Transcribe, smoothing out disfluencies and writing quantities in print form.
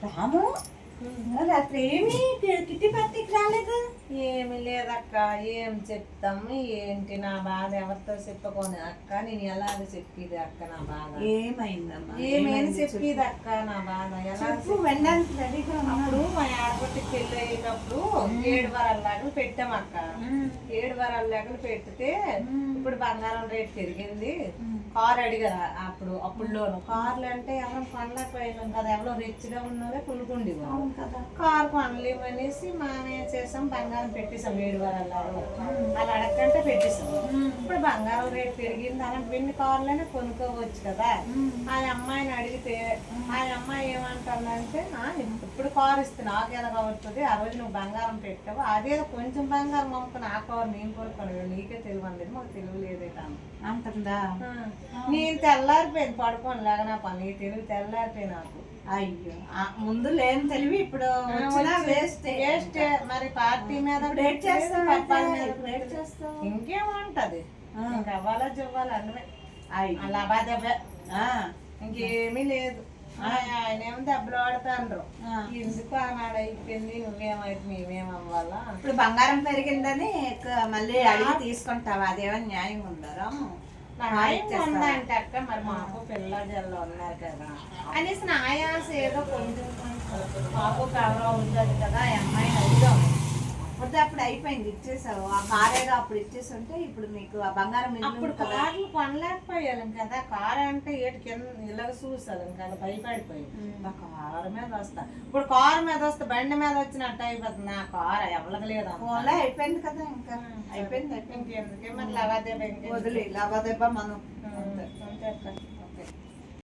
రాము రాత్రి ఏమి కిట్టి పార్టీకి రాలేదు? ఏమి లేదక్క, ఏం చెప్తాము ఏంటి నా బాధ ఎవరితో చెప్పుకోని అక్క. నేను ఎలాగ చెప్పేది అక్క నా బాధ? ఏమైందమ్మా? ఏమేమి చెప్పేది అక్క నా బాధ? ఎలా వెళ్ళడానికి రెడీగా అప్పుడు మా ఆడపట్టికి పెళ్ళి అయ్యేటప్పుడు 7 వారాల లాగా పెట్టాం అక్క. 7 వారాల లాగా పెడితే ఇప్పుడు బంగారం రేట్ పెరిగింది. కారు అడిగారు అప్పుడులోను. కార్లు అంటే ఎవరో కొనలేకపోయినాం కదా, ఎవరో రిచ్గా ఉన్నదే కొనుక్కుండి కారు కొనలేమనేసి మనం చేసాం, బంగారం పెట్టేసాం 7 వారాల అలా అడగంటే పెట్టేసాం. ఇప్పుడు బంగారం రేట్ పెరిగింది అలాంటి వెండి కార్లనే కొనుక్కోవచ్చు కదా. ఆ అమ్మాయిని అడిగితే ఆ అమ్మాయి ఏమంటుందంటే ఇప్పుడు కారు ఇస్తే నాకు ఎలా అవుతుంది, ఆ రోజు నువ్వు బంగారం పెట్టావు, అదే కొంచెం బంగారం అమ్ముకుని ఆ కారు నేను కొనుక్కోను, నీకే తెలివి అనేది మాకు తెలియలేదే కానీ అంటుందా? నేను తెల్లారిపోయింది పడుకోని లేక నా పని తెలివి తెల్లారిపోయి నాకు. అయ్యో, ముందు లేని తెలివి ఇప్పుడు వేస్ట్. మరి పార్టీ మీద ఇంకేముంటది, ఇంకా అవ్వాలా చెవ్వాలి అన్నమే అలా దెబ్బ, ఇంకేమీ లేదు. ఆయన ఏమో దెబ్బలు ఆడుతాండ్రు, ఎందుకు ఆనాడు అయిపోయింది నువ్వేమైతే మేమేమవ్వాలా. ఇప్పుడు బంగారం పెరిగిందని మళ్ళీ అడిగి తీసుకుంటావా? అదేమో న్యాయం ఉందరా? ఉందంటే అక్క, మరి మాకు పిల్ల జల్లు ఉన్నారు కదా అనేసి నా ఆయాస ఏదో కొంచెం మాకు కవర్ అవుతుంది కదా అమ్మాయిని అడుగుదాం. వద్దు, అప్పుడు అయిపోయింది, ఇచ్చేసావు. ఆ కారేగా అప్పుడు ఇచ్చేస్తుంటే ఇప్పుడు మీకు ఆ బంగారం అప్పుడు కార్లు కొనలేకపోయాం కదా. కారు అంటే ఏటి కింద ఇలాగ చూసాం కదా, భయపడిపోయింది. కారు మీద వస్తా, ఇప్పుడు కారు మీద వస్తే బండి మీద వచ్చినట్టు అయిపోతుంది. ఆ కారు ఎవరికి లేదా, ఫోన్లో అయిపోయింది కదా, ఇంకా అయిపోయింది. ఇంకెందుకే మరి లావాదేవీ వదిలే లావాదేవా మనం అంతే.